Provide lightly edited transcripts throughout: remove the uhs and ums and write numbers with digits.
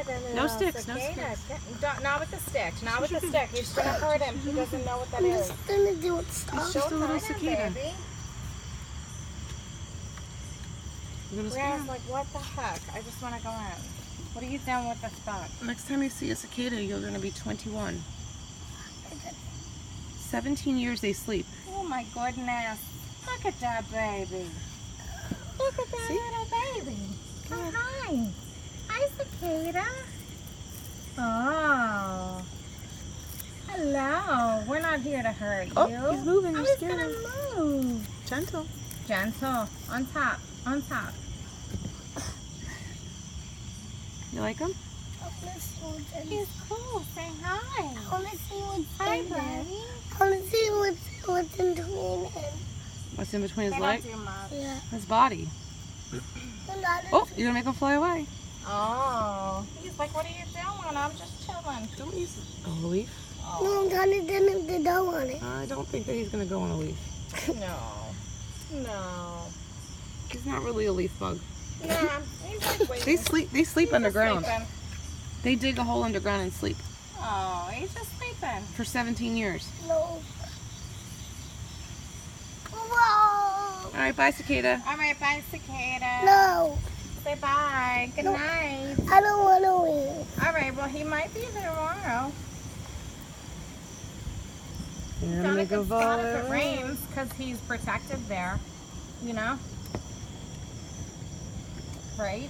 the little No sticks, cicada. no sticks. Not with the stick. Not with the stick. He's going to hurt him. He doesn't know what that I'm is. just gonna do it stuff. Just a little Show him, cicada. baby. Little Brianna's cicada. like, what the heck? I just want to go in. What are you doing with this bug? Next time you see a cicada, you're going to be 21. 17 years they sleep. Oh my goodness. Look at that baby. Look at that See? little baby. Oh, hi. Hi, cicada. Oh. Hello. We're not here to hurt you. Oh, he's moving. You're He's scared gonna him. move. Gentle. Gentle. On top. On top. You like him? I wanna see what's in He's cool. Say hi. I wanna see what's Hi, in there. buddy. I wanna see what's in between him. What's in between his They legs? don't do much. Yeah. His body. But not Oh, you're going to make him fly away. Oh. He's like, what are you doing? I'm just chilling. Don't use a leaf. No, I'm trying to tell him to go on it. I don't think that he's going to go on a leaf. No. No. He's not really a leaf bug. Nah. He's like waiting. They sleep He's underground. just sleeping. They dig a hole underground and sleep Oh, he's just sleeping. for 17 years. No. Whoa. All right, bye, cicada. All right, bye, cicada. No. Say bye. Good No. night. I don't want to win. All right, well, he might be there tomorrow. You're Not going a to go good spot if it fly. rains, because he's protected there. You know? Right?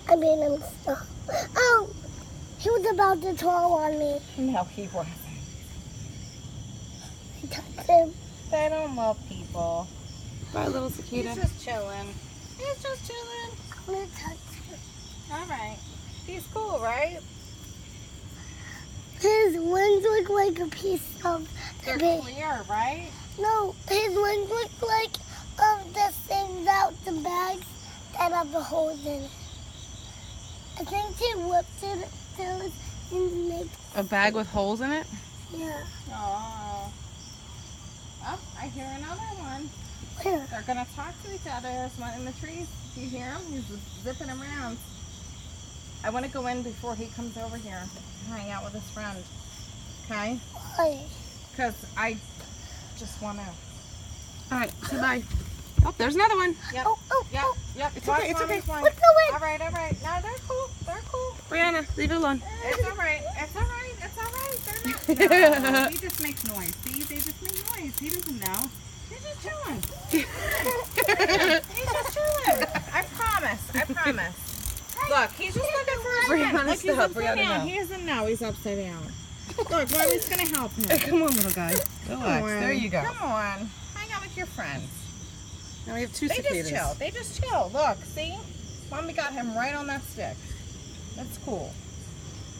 I made him stop. Oh, he was about to throw on me. No, he wasn't. I touched him. They don't love people. Bye, little He's cicada. just chilling. He's just chilling. I'm gonna touch him. All right. He's cool, right? His wings look like a piece of They're the clear, right? No, his wings look like the things out the bags that have the holes in it. I think he whipped it till and make A bag with holes in it? yeah. Oh. Oh, I hear another one. Where? They're going to talk to each other. There's one in the trees. Do you hear him? He's zipping around. I want to go in before he comes over here and hang out with his friend. Okay? Why? Because I just want to. All right, say bye. Oh, there's another one. Yep. Oh, oh, Yep. oh. Yep. It's okay, it's okay. Let's go in. All right, all right. No, they're cool. They're cool. Brianna, leave it alone. It's all right. It's all right. It's all right. They're not. No, he just makes noise. See, they just make noise. He doesn't know. He's just chilling. He's just chilling. I promise. I promise. Look, he's just looking for his Brianna, friend. Look, he's stop. upside Brianna, down. no. He doesn't know he's upside down. Look, Mommy's going to help him. Come on, little guy. Come Relax. on. There you go. Come on. Hang out with your friends. Now we have two They cicadas. just chill. They just chill. Look, see? Mommy got him right on that stick. That's cool.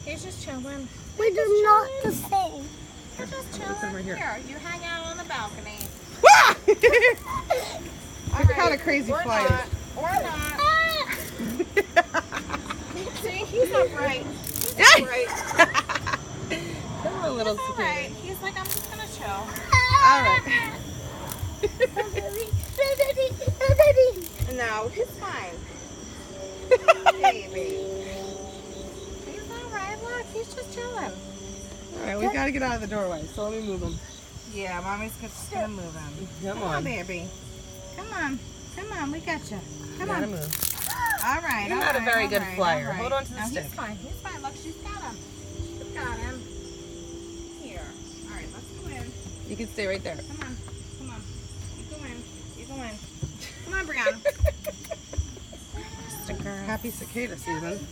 He's just chilling. But they're not the same. They're just Put them chilling. right here. Here, you hang out on the balcony. All What kind of crazy or flyers? not. Or not. See, he's upright. He's upright. Come on, little He's all cicada. right. He's like, I'm just going to chill. All right. No, he's fine. Baby. He's all right. Look, he's just chilling. All right, we've got to get out of the doorway, so let me move him. Yeah, Mommy's just going to move him. Come Come on, on. baby. Come on. Come on, we got you. Come Gotta on. move. All right. You're all not a right, very all good right, flyer. all right. Hold on to the No, stick. He's fine. He's fine. Look, she's got him. She's got him. Here. All right, let's go in. You can stay right there. Come on. Come on. You go in. You go in. Come on, Brianna. Just a girl. Happy cicada season. Happy